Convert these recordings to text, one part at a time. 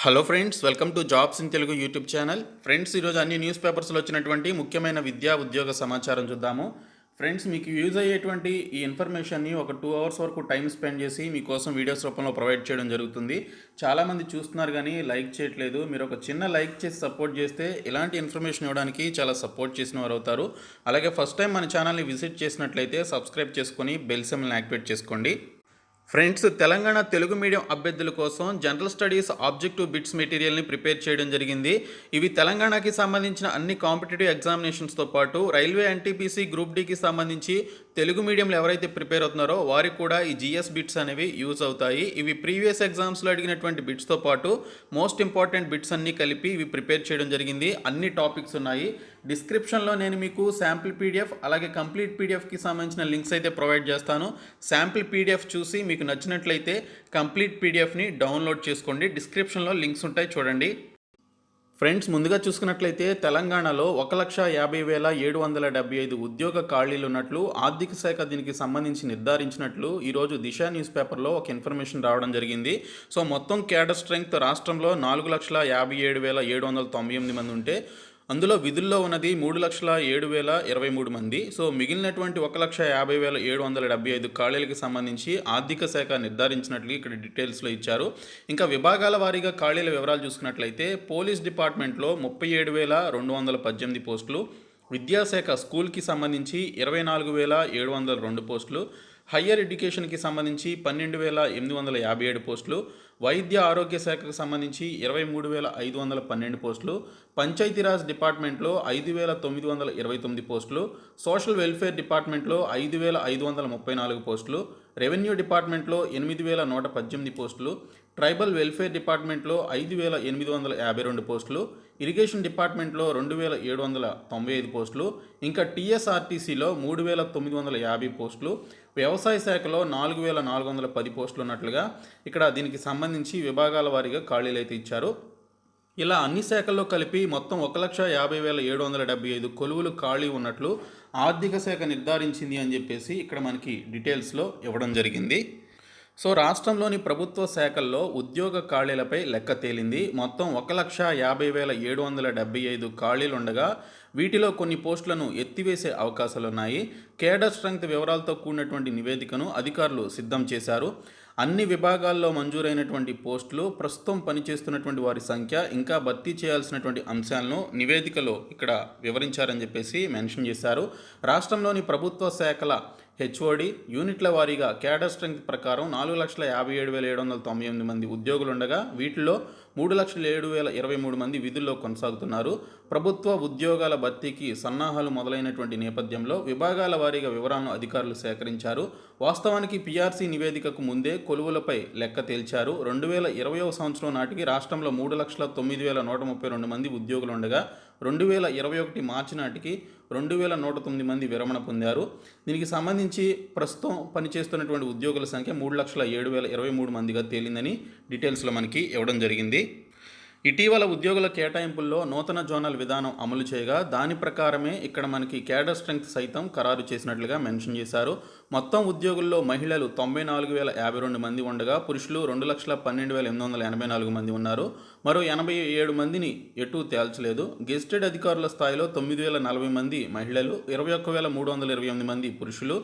Hello friends, welcome to jobs in Telugu YouTube channel. Friends, ఈరోజు అన్ని news పేపర్స్లో వచ్చినటువంటి ముఖ్యమైన విద్యా ఉద్యోగ సమాచారం చూద్దాము. ఫ్రెండ్స్, మీకు యూజ్ అయ్యేటువంటి ఈ ఇన్ఫర్మేషన్ని ఒక 2 అవర్స్ వరకు టైం స్పెండ్ చేసి మీకోసం వీడియోస్ రూపంలో ప్రొవైడ్ చేయడం జరుగుతుంది. చాలామంది చూస్తున్నారు కానీ లైక్ చేయట్లేదు. మీరు ఒక చిన్న లైక్ చేసి సపోర్ట్ చేస్తే ఇలాంటి ఇన్ఫర్మేషన్ ఇవ్వడానికి చాలా సపోర్ట్ చేసిన వారు అవుతారు. అలాగే ఫస్ట్ టైం మన ఛానల్ని విజిట్ చేసినట్లయితే సబ్స్క్రైబ్ చేసుకొని బెల్ సింబల్ని యాక్టివేట్ చేసుకోండి. ఫ్రెండ్స్, తెలంగాణ తెలుగు మీడియం అభ్యర్థుల కోసం జనరల్ స్టడీస్ ఆబ్జెక్టివ్ బిట్స్ మెటీరియల్ని ప్రిపేర్ చేయడం జరిగింది. ఇవి తెలంగాణకి సంబంధించిన అన్ని కాంపిటేటివ్ ఎగ్జామినేషన్స్తో పాటు రైల్వే ఎన్టీపీసీ గ్రూప్ డీకి సంబంధించి తెలుగు మీడియంలో ఎవరైతే ప్రిపేర్ అవుతున్నారో వారికి కూడా ఈ జిఎస్ బిట్స్ అనేవి యూజ్ అవుతాయి. ఇవి ప్రీవియస్ ఎగ్జామ్స్లో అడిగినటువంటి బిట్స్తో పాటు మోస్ట్ ఇంపార్టెంట్ బిట్స్ అన్నీ కలిపి ఇవి ప్రిపేర్ చేయడం జరిగింది. అన్ని టాపిక్స్ ఉన్నాయి. డిస్క్రిప్షన్లో నేను మీకు శాంపిల్ పీడిఎఫ్ అలాగే కంప్లీట్ పీడిఎఫ్కి సంబంధించిన లింక్స్ అయితే ప్రొవైడ్ చేస్తాను. శాంపిల్ పీడిఎఫ్ చూసి మీకు నచ్చినట్లయితే కంప్లీట్ పీడిఎఫ్ని డౌన్లోడ్ చేసుకోండి. డిస్క్రిప్షన్లో లింక్స్ ఉంటాయి, చూడండి. ఫ్రెండ్స్, ముందుగా చూసుకున్నట్లయితే తెలంగాణలో 1,50,775 ఉద్యోగ ఖాళీలు ఉన్నట్లు ఆర్థిక శాఖ దీనికి సంబంధించి నిర్ధారించినట్లు ఈరోజు దిశ న్యూస్ పేపర్లో ఒక ఇన్ఫర్మేషన్ రావడం జరిగింది. సో మొత్తం క్యాడర్ స్ట్రెంగ్త్ రాష్ట్రంలో 4,57,798 మంది ఉంటే అందులో విధుల్లో ఉన్నది 3,07,023 మంది. సో మిగిలినటువంటి 1,50,775 ఖాళీలకు సంబంధించి ఆర్థిక శాఖ నిర్ధారించినట్లు ఇక్కడ డీటెయిల్స్లో ఇచ్చారు. ఇంకా విభాగాల వారీగా ఖాళీల వివరాలు చూసుకున్నట్లయితే పోలీస్ డిపార్ట్మెంట్లో 37,218 పోస్టులు, విద్యాశాఖ స్కూల్కి సంబంధించి 24,702 పోస్టులు, హయ్యర్ ఎడ్యుకేషన్కి సంబంధించి 12,857 పోస్టులు, వైద్య ఆరోగ్య శాఖకు సంబంధించి 23,512 పోస్టులు, పంచాయతీరాజ్ డిపార్ట్మెంట్లో 5,929 పోస్టులు, సోషల్ వెల్ఫేర్ డిపార్ట్మెంట్లో 5,534 పోస్టులు, రెవెన్యూ డిపార్ట్మెంట్లో 8,118 పోస్టులు, ట్రైబల్ వెల్ఫేర్ డిపార్ట్మెంట్లో 5,852 పోస్టులు, ఇరిగేషన్ డిపార్ట్మెంట్లో 2,795 పోస్టులు, ఇంకా టీఎస్ఆర్టీసీలో 3,950 పోస్టులు, వ్యవసాయ శాఖలో 4,410 పోస్టులు ఉన్నట్లుగా ఇక్కడ దీనికి సంబంధించి విభాగాల వారీగా ఖాళీలు అయితే ఇచ్చారు. ఇలా అన్ని శాఖల్లో కలిపి మొత్తం 1,50,775 కొలువులు ఖాళీ ఉన్నట్లు ఆర్థిక శాఖ నిర్ధారించింది అని చెప్పేసి ఇక్కడ మనకి డీటెయిల్స్లో ఇవ్వడం జరిగింది. సో రాష్ట్రంలోని ప్రభుత్వ శాఖల్లో ఉద్యోగ ఖాళీలపై లెక్క తేలింది. మొత్తం 1,50,775 ఖాళీలు ఉండగా వీటిలో కొన్ని పోస్టులను ఎత్తివేసే అవకాశాలున్నాయి. కేడర్ స్ట్రెంగ్త్ వివరాలతో కూడినటువంటి నివేదికను అధికారులు సిద్ధం చేశారు. అన్ని విభాగాల్లో మంజూరైనటువంటి పోస్టులు, ప్రస్తుతం పనిచేస్తున్నటువంటి వారి సంఖ్య, ఇంకా భర్తీ చేయాల్సినటువంటి అంశాలను నివేదికలో ఇక్కడ వివరించారని చెప్పేసి మెన్షన్ చేశారు. రాష్ట్రంలోని ప్రభుత్వ శాఖల హెచ్ఓడి యూనిట్ల వారీగా క్యాడర్ స్ట్రెంగ్త్ ప్రకారం 4,57,798 మంది ఉద్యోగులు ఉండగా వీటిలో 3,07,023 మంది విధుల్లో కొనసాగుతున్నారు. ప్రభుత్వ ఉద్యోగాల భర్తీకి సన్నాహాలు మొదలైనటువంటి నేపథ్యంలో విభాగాల వారీగా వివరాలను అధికారులు సేకరించారు. వాస్తవానికి పీఆర్సీ నివేదికకు ముందే కొలువులపై లెక్క తేల్చారు. 2020వ సంవత్సరం నాటికి రాష్ట్రంలో 3,09,132 మంది ఉద్యోగులు ఉండగా 2021 మార్చి నాటికి 2,109 మంది విరమణ పొందారు. దీనికి సంబంధించి ప్రస్తుతం పనిచేస్తున్నటువంటి ఉద్యోగుల సంఖ్య 3,07,023 మందిగా తేలిందని డీటెయిల్స్లో మనకి ఇవ్వడం జరిగింది. ఇటీవల ఉద్యోగుల కేటాయింపుల్లో నూతన జోనల్ విధానం అమలు చేయగా దాని ప్రకారమే ఇక్కడ మనకి క్యాడర్ స్ట్రెంగ్త్ సైతం ఖరారు చేసినట్లుగా మెన్షన్ చేశారు. మొత్తం ఉద్యోగుల్లో మహిళలు 94,052 మంది ఉండగా పురుషులు 2,12,884 మంది ఉన్నారు. మరో 87 మందిని ఎటూ తేల్చలేదు. గెజిటెడ్ అధికారుల స్థాయిలో 9,040 మంది మహిళలు, 21,328 మంది పురుషులు,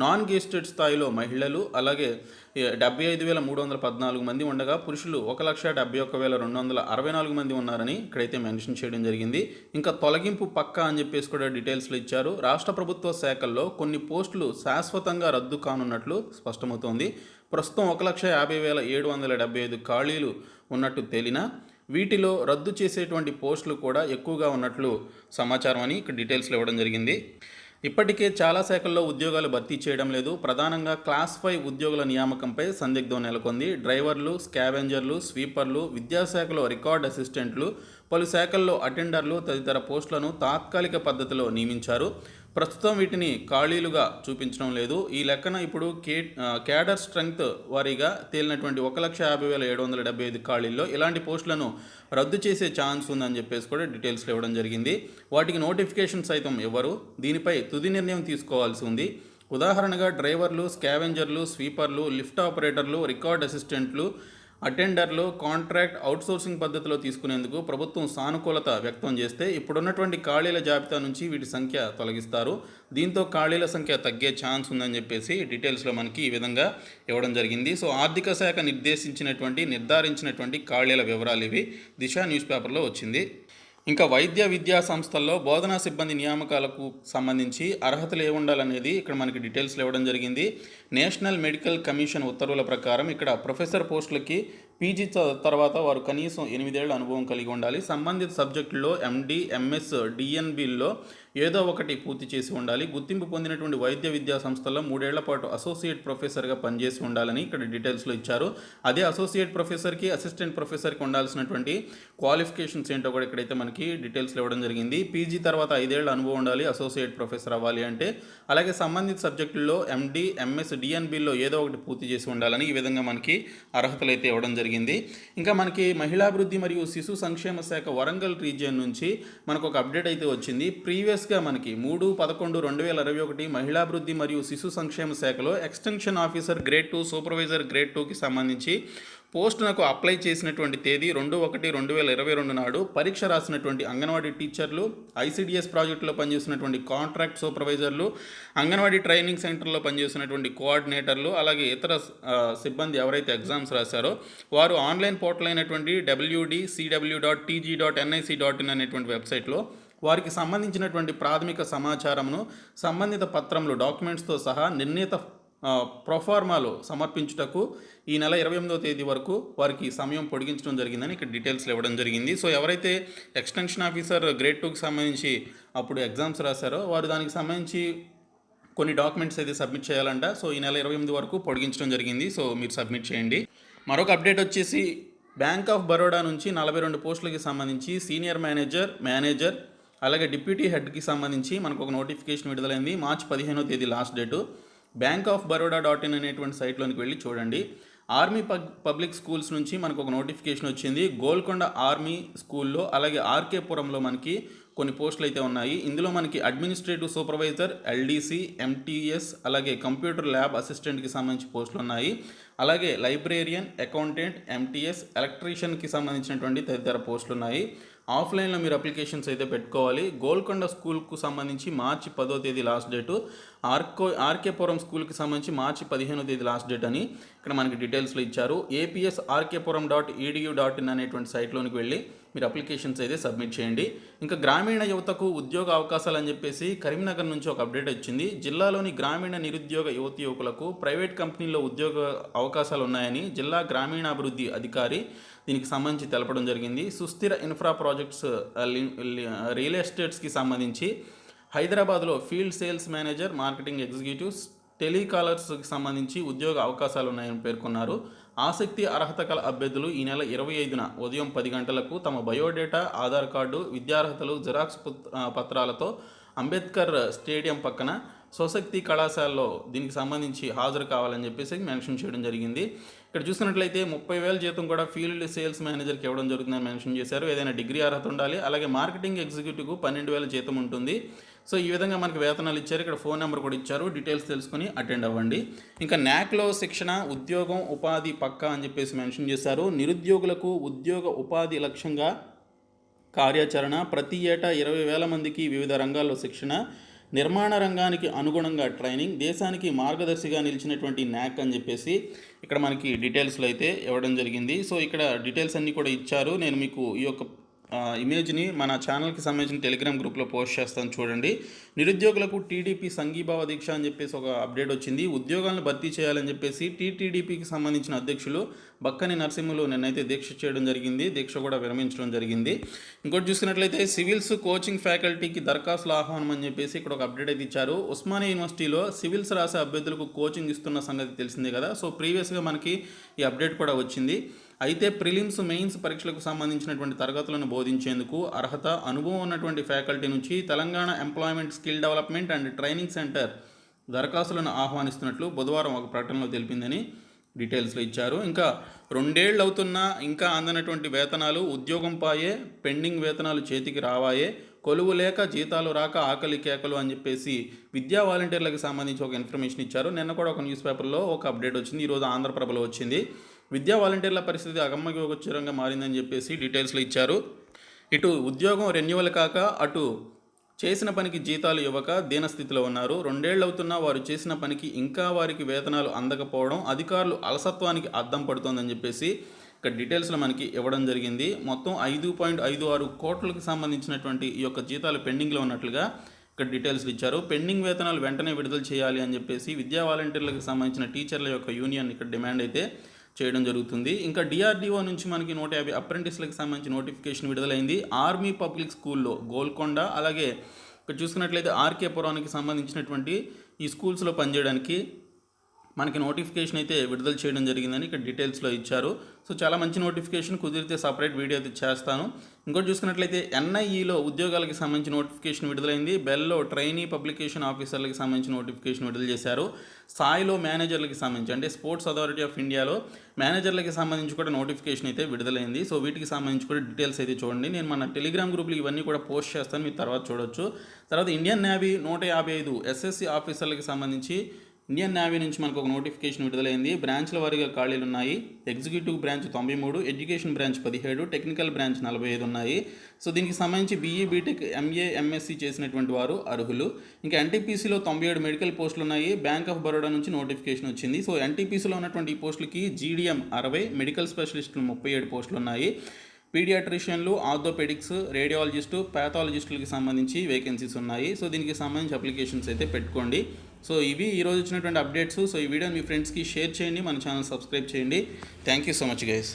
నాన్ గెజిటెడ్ స్థాయిలో మహిళలు అలాగే 75,314 మంది ఉండగా పురుషులు 1,71,264 మంది ఉన్నారని ఇక్కడైతే మెన్షన్ చేయడం జరిగింది. ఇంకా తొలగింపు పక్కా అని చెప్పేసి కూడా డీటెయిల్స్లో ఇచ్చారు. రాష్ట్ర ప్రభుత్వ శాఖల్లో కొన్ని పోస్టులు శాశ్వతంగా రద్దు కానున్నట్లు స్పష్టమవుతోంది. ప్రస్తుతం 1,50,775 ఖాళీలు ఉన్నట్టు తేలినా వీటిలో రద్దు చేసేటువంటి పోస్టులు కూడా ఎక్కువగా ఉన్నట్లు సమాచారం అని ఇక్కడ డీటెయిల్స్లో ఇవ్వడం జరిగింది. ఇప్పటికే చాలా శాఖల్లో ఉద్యోగాలు భర్తీ చేయడం లేదు. ప్రధానంగా క్లాస్ 5 ఉద్యోగుల నియామకంపై సందిగ్ధం నెలకొంది. డ్రైవర్లు, స్కావెంజర్లు, స్వీపర్లు, విద్యాశాఖలో రికార్డ్ అసిస్టెంట్లు, పలు శాఖల్లో అటెండర్లు తదితర పోస్టులను తాత్కాలిక పద్ధతిలో నియమించారు. ప్రస్తుతం వీటిని ఖాళీలుగా చూపించడం లేదు. ఈ లెక్కన ఇప్పుడు క్యాడర్ స్ట్రెంగ్త్ వారీగా తేలినటువంటి 1,50,775 ఖాళీల్లో ఇలాంటి పోస్టులను రద్దు చేసే ఛాన్స్ ఉందని చెప్పేసి కూడా డీటెయిల్స్లో ఇవ్వడం జరిగింది. వాటికి నోటిఫికేషన్ సైతం ఇవ్వరు. దీనిపై తుది నిర్ణయం తీసుకోవాల్సి ఉంది. ఉదాహరణగా డ్రైవర్లు, స్కావెంజర్లు, స్వీపర్లు, లిఫ్ట్ ఆపరేటర్లు, రికార్డ్ అసిస్టెంట్లు, అటెండర్లు కాంట్రాక్ట్ అవుట్సోర్సింగ్ పద్ధతిలో తీసుకునేందుకు ప్రభుత్వం సానుకూలత వ్యక్తం చేస్తే ఇప్పుడున్నటువంటి ఖాళీల జాబితా నుంచి వీటి సంఖ్య తొలగిస్తారు. దీంతో ఖాళీల సంఖ్య తగ్గే ఛాన్స్ ఉందని చెప్పేసి డీటెయిల్స్లో మనకి ఈ విధంగా ఇవ్వడం జరిగింది. సో ఆర్థిక శాఖ నిర్ధారించినటువంటి ఖాళీల వివరాలు ఇవి దిశ న్యూస్ పేపర్లో వచ్చింది. ఇంకా వైద్య విద్యా సంస్థల్లో బోధనా సిబ్బంది నియామకాలకు సంబంధించి అర్హతలు ఏముండాలనేది ఇక్కడ మనకి డీటెయిల్స్లో ఇవ్వడం జరిగింది. నేషనల్ మెడికల్ కమిషన్ ఉత్తర్వుల ప్రకారం ఇక్కడ ప్రొఫెసర్ పోస్టులకి పీజీ తర్వాత వారు కనీసం 8 ఏళ్ల అనుభవం కలిగి ఉండాలి. సంబంధిత సబ్జెక్టుల్లో ఎండి, ఎంఎస్, డిఎన్బిల్లో ఏదో ఒకటి పూర్తి చేసి ఉండాలి. గుర్తింపు పొందినటువంటి వైద్య విద్యా సంస్థల్లో 3 ఏళ్ల పాటు అసోసియేట్ ప్రొఫెసర్గా పనిచేసి ఉండాలని ఇక్కడ డీటెయిల్స్లో ఇచ్చారు. అదే అసోసియేట్ ప్రొఫెసర్కి, అసిస్టెంట్ ప్రొఫెసర్కి ఉండాల్సినటువంటి క్వాలిఫికేషన్స్ ఏంటో కూడా ఇక్కడైతే మనకి డీటెయిల్స్లో ఇవ్వడం జరిగింది. పీజీ తర్వాత 5 ఏళ్ల అనుభవం ఉండాలి అసోసియేట్ ప్రొఫెసర్ అవ్వాలి అంటే. అలాగే సంబంధిత సబ్జెక్టుల్లో ఎండి, ఎంఎస్, డిఎన్బిల్లో ఏదో ఒకటి పూర్తి చేసి ఉండాలని ఈ విధంగా మనకి అర్హతలు అయితే ఇవ్వడం జరిగింది. ఇంకా మనకి మహిళాభివృద్ధి మరియు శిశు సంక్షేమ శాఖ వరంగల్ రీజియన్ నుంచి మనకు ఒక అప్డేట్ అయితే వచ్చింది. ప్రీవియస్గా మనకి 3/11/2021 మహిళాభివృద్ధి మరియు శిశు సంక్షేమ శాఖలో extension officer grade 2, supervisor grade 2కి సంబంధించి పోస్టునకు అప్లై చేసినటువంటి తేదీ 2/1/2022 నాడు పరీక్ష రాసినటువంటి అంగన్వాడీ టీచర్లు, ఐసిడిఎస్ ప్రాజెక్టులో పనిచేసినటువంటి కాంట్రాక్ట్ సూపర్వైజర్లు, అంగన్వాడీ ట్రైనింగ్ సెంటర్లో పనిచేసినటువంటి కోఆర్డినేటర్లు, అలాగే ఇతర సిబ్బంది ఎవరైతే ఎగ్జామ్స్ రాశారో వారు ఆన్లైన్ పోర్టల్ అయినటువంటి www.tg.nic.in అనేటువంటి వెబ్సైట్లో వారికి సంబంధించినటువంటి ప్రాథమిక సమాచారమును సంబంధిత పత్రములు డాక్యుమెంట్స్తో సహా నిర్ణీత ప్రొఫార్మాలో సమర్పించుటకు ఈ నెల 28వ తేదీ వరకు వారికి సమయం పొడిగించడం జరిగిందని ఇక్కడ డీటెయిల్స్లో ఇవ్వడం జరిగింది. సో ఎవరైతే ఎక్స్టెన్షన్ ఆఫీసర్ గ్రేడ్ 2కి సంబంధించి అప్పుడు ఎగ్జామ్స్ రాశారో వారు దానికి సంబంధించి కొన్ని డాక్యుమెంట్స్ అయితే సబ్మిట్ చేయాలంట. సో ఈ నెల 28 వరకు పొడిగించడం జరిగింది. సో మీరు సబ్మిట్ చేయండి. మరొక అప్డేట్ వచ్చేసి బ్యాంక్ ఆఫ్ బరోడా నుంచి 42 పోస్టులకి సంబంధించి సీనియర్ మేనేజర్ అలాగే డిప్యూటీ హెడ్కి సంబంధించి మనకు ఒక నోటిఫికేషన్ విడుదలైంది. మార్చి 15వ తేదీ లాస్ట్ డేటు. bankofbaroda.in అనేటువంటి సైట్లోనికి వెళ్ళి చూడండి. ఆర్మీ పబ్లిక్ స్కూల్స్ నుంచి మనకు ఒక నోటిఫికేషన్ వచ్చింది. గోల్కొండ ఆర్మీ స్కూల్లో అలాగే ఆర్కేపురంలో మనకి కొన్ని పోస్టులు అయితే ఉన్నాయి. ఇందులో మనకి అడ్మినిస్ట్రేటివ్ సూపర్వైజర్, ఎల్డీసీ, ఎంటీఎస్ అలాగే కంప్యూటర్ ల్యాబ్ అసిస్టెంట్కి సంబంధించి పోస్టులు ఉన్నాయి. అలాగే లైబ్రేరియన్, అకౌంటెంట్, ఎంటీఎస్, ఎలక్ట్రీషియన్కి సంబంధించినటువంటి తదితర పోస్టులు ఉన్నాయి. ఆఫ్లైన్లో మీరు అప్లికేషన్స్ అయితే పెట్టుకోవాలి. గోల్కొండ స్కూల్కు సంబంధించి మార్చి 10వ తేదీ లాస్ట్ డేటు, ఆర్కేపురం స్కూల్కి సంబంధించి మార్చి 15వ తేదీ లాస్ట్ డేట్ అని ఇక్కడ మనకి డీటెయిల్స్లో ఇచ్చారు. APSRKpuram.edu.in అనేటువంటి సైట్లోనికి వెళ్ళి మీరు అప్లికేషన్స్ అయితే సబ్మిట్ చేయండి. ఇంకా గ్రామీణ యువతకు ఉద్యోగ అవకాశాలు అని చెప్పేసి కరీంనగర్ నుంచి ఒక అప్డేట్ వచ్చింది. జిల్లాలోని గ్రామీణ నిరుద్యోగ యువకులకు ప్రైవేట్ కంపెనీల్లో ఉద్యోగ అవకాశాలు ఉన్నాయని జిల్లా గ్రామీణాభివృద్ధి అధికారి దీనికి సంబంధించి తెలపడం జరిగింది. సుస్థిర ఇన్ఫ్రా ప్రాజెక్ట్స్, రియల్ ఎస్టేట్స్కి సంబంధించి హైదరాబాద్లో field sales manager, marketing executives, టెలికాలర్స్కి సంబంధించి ఉద్యోగ అవకాశాలు ఉన్నాయని పేర్కొన్నారు. ఆసక్తి, అర్హత కల అభ్యర్థులు ఈ నెల 25న ఉదయం 10 గంటలకు తమ బయోడేటా, ఆధార్ కార్డు, విద్యార్హతలు, జిరాక్స్ పత్రాలతో అంబేద్కర్ స్టేడియం పక్కన స్వశక్తి కళాశాలలో దీనికి సంబంధించి హాజరు కావాలని చెప్పేసి మెన్షన్ చేయడం జరిగింది. ఇక్కడ చూసినట్లయితే 30,000 జీతం కూడా ఫీల్డ్ సేల్స్ మేనేజర్కి ఇవ్వడం జరుగుతుందని మెన్షన్ చేశారు. ఏదైనా డిగ్రీ అర్హత ఉండాలి. అలాగే మార్కెటింగ్ ఎగ్జిక్యూటివ్కు 12,000 జీతం ఉంటుంది. సో ఈ విధంగా మనకి వేతనాలు ఇచ్చారు. ఇక్కడ ఫోన్ నెంబర్ కూడా ఇచ్చారు. డీటెయిల్స్ తెలుసుకొని అటెండ్ అవ్వండి. ఇంకా NACలో శిక్షణ, ఉద్యోగం, ఉపాధి పక్కా అని చెప్పేసి మెన్షన్ చేశారు. నిరుద్యోగులకు ఉద్యోగ ఉపాధి లక్ష్యంగా కార్యాచరణ, ప్రతి ఏటా 20,000 మందికి వివిధ రంగాల్లో శిక్షణ, నిర్మాణ రంగానికి అనుగుణంగా ట్రైనింగ్, దేశానికి మార్గదర్శిగా నిలిచినటువంటి NAC అని చెప్పేసి ఇక్కడ మనకి డీటెయిల్స్లో అయితే ఇవ్వడం జరిగింది. సో ఇక్కడ డీటెయిల్స్ అన్నీ కూడా ఇచ్చారు. నేను మీకు ఈ యొక్క ఇమేజ్ని మన ఛానల్కి సంబంధించిన టెలిగ్రామ్ గ్రూప్లో పోస్ట్ చేస్తాను చూడండి. నిరుద్యోగులకు టీడీపీ సంఘీభావ దీక్ష అని చెప్పేసి ఒక అప్డేట్ వచ్చింది. ఉద్యోగాలను భర్తీ చేయాలని చెప్పేసి టీటీడీపీకి సంబంధించిన అధ్యక్షులు బక్కని నరసింహులు నిన్నైతే దీక్ష చేయడం జరిగింది. దీక్ష కూడా విరమించడం జరిగింది. ఇంకోటి చూసినట్లయితే సివిల్స్ కోచింగ్ ఫ్యాకల్టీకి దరఖాస్తుల ఆహ్వానం అని చెప్పేసి ఇక్కడ ఒక అప్డేట్ అయితే ఇచ్చారు. ఉస్మానియా యూనివర్సిటీలో సివిల్స్ రాసే అభ్యర్థులకు కోచింగ్ ఇస్తున్న సంగతి తెలిసిందే కదా. సో ప్రీవియస్గా మనకి ఈ అప్డేట్ కూడా వచ్చింది. అయితే ప్రిలిమ్స్, మెయిన్స్ పరీక్షలకు సంబంధించినటువంటి తరగతులను బోధించేందుకు అర్హత, అనుభవం ఉన్నటువంటి ఫ్యాకల్టీ నుంచి Telangana employment skill development and training centre దరఖాస్తులను ఆహ్వానిస్తున్నట్లు బుధవారం ఒక ప్రకటనలో తెలిపిందని డీటెయిల్స్లో ఇచ్చారు. ఇంకా 2 ఏళ్ళు అవుతున్నా ఇంకా అందనటువంటి వేతనాలు, ఉద్యోగం పాయే, పెండింగ్ వేతనాలు చేతికి రావాయే, కొలువు లేక జీతాలు రాక ఆకలి కేకలు అని చెప్పేసి విద్యా వాలంటీర్లకు సంబంధించి ఒక ఇన్ఫర్మేషన్ ఇచ్చారు. నిన్న కూడా ఒక న్యూస్ పేపర్లో ఒక అప్డేట్ వచ్చింది. ఈరోజు ఆంధ్రప్రభలో వచ్చింది. విద్యా వాలంటీర్ల పరిస్థితి అగమ్యగోచరంగా మారిందని చెప్పేసి డీటెయిల్స్లో ఇచ్చారు. ఇటు ఉద్యోగం రెన్యువల్ కాక అటు చేసిన పనికి జీతాలు ఇవ్వక దీనస్థితిలో ఉన్నారు. 2 ఏళ్ళు అవుతున్నా వారు చేసిన పనికి ఇంకా వారికి వేతనాలు అందకపోవడం అధికారులు అలసత్వానికి అద్దం పడుతోందని చెప్పేసి ఇక్కడ డీటెయిల్స్లో మనకి ఇవ్వడం జరిగింది. మొత్తం 5.56 కోట్లకు సంబంధించినటువంటి ఈ యొక్క జీతాలు పెండింగ్లో ఉన్నట్లుగా ఇక్కడ డీటెయిల్స్ ఇచ్చారు. పెండింగ్ వేతనాలు వెంటనే విడుదల చేయాలి అని చెప్పేసి విద్యా వాలంటీర్లకు సంబంధించిన టీచర్ల యొక్క యూనియన్ ఇక్కడ డిమాండ్ అయితే చేయడం జరుగుతుంది. ఇంకా డిఆర్డీఓ నుంచి మనకి 150 అప్రెంటిస్లకు సంబంధించి నోటిఫికేషన్ విడుదలైంది. ఆర్మీ పబ్లిక్ స్కూల్లో గోల్కొండ, అలాగే ఇక్కడ చూసుకున్నట్లయితే ఆర్కే పురానికి సంబంధించినటువంటి ఈ స్కూల్స్లో పనిచేయడానికి మనకి నోటిఫికేషన్ అయితే విడుదల చేయడం జరిగిందని ఇక్కడ డీటెయిల్స్లో ఇచ్చారు. సో చాలా మంచి నోటిఫికేషన్, కుదిరితే సపరేట్ వీడియో అయితే చేస్తాను. ఇంకోటి చూసుకున్నట్లయితే ఎన్ఐఈలో ఉద్యోగాలకు సంబంధించి నోటిఫికేషన్ విడుదలైంది. బెల్లో ట్రైనీ పబ్లికేషన్ ఆఫీసర్లకు సంబంధించి నోటిఫికేషన్ విడుదల చేశారు. సాయిలో మేనేజర్లకి సంబంధించి అంటే స్పోర్ట్స్ అథారిటీ ఆఫ్ ఇండియాలో మేనేజర్లకి సంబంధించి కూడా నోటిఫికేషన్ అయితే విడుదలైంది. సో వీటికి సంబంధించి కూడా డీటెయిల్స్ అయితే చూడండి. నేను మన టెలిగ్రామ్ గ్రూప్లో ఇవన్నీ కూడా పోస్ట్ చేస్తాను, మీరు తర్వాత చూడొచ్చు. తర్వాత ఇండియన్ నేవీ 155 ఎస్ఎస్సి ఆఫీసర్లకు సంబంధించి ఇండియన్ నేవీ నుంచి మనకు ఒక నోటిఫికేషన్ విడుదలైంది. బ్రాంచ్ల వారీగా ఖాళీలు ఉన్నాయి. Executive branch 93, education branch 17, technical branch 45 ఉన్నాయి. సో దీనికి సంబంధించి బీఈ, బీటెక్, ఎంఏ, ఎంఎస్సి చేసినటువంటి వారు అర్హులు. ఇంకా ఎన్టీపీసీలో 97 మెడికల్ పోస్టులు ఉన్నాయి. బ్యాంక్ ఆఫ్ బరోడా నుంచి నోటిఫికేషన్ వచ్చింది. సో ఎన్టీపీసీలో ఉన్నటువంటి ఈ పోస్టులకి జీడీఎం 60, మెడికల్ స్పెషలిస్టులు 37 పోస్టులు ఉన్నాయి. పీడియాట్రిషియన్లు, ఆర్థోపెడిక్స్, రేడియాలజిస్టు, ప్యాథాలజిస్టులకి సంబంధించి వేకెన్సీస్ ఉన్నాయి. సో దీనికి సంబంధించి అప్లికేషన్స్ అయితే పెట్టుకోండి. సో ఇవి ఈరోజు వచ్చినటువంటి అప్డేట్స్. సో ఈ వీడియో మీ ఫ్రెండ్స్కి షేర్ చేయండి, మన ఛానల్ సబ్స్క్రైబ్ చేయండి. Thank you so much guys.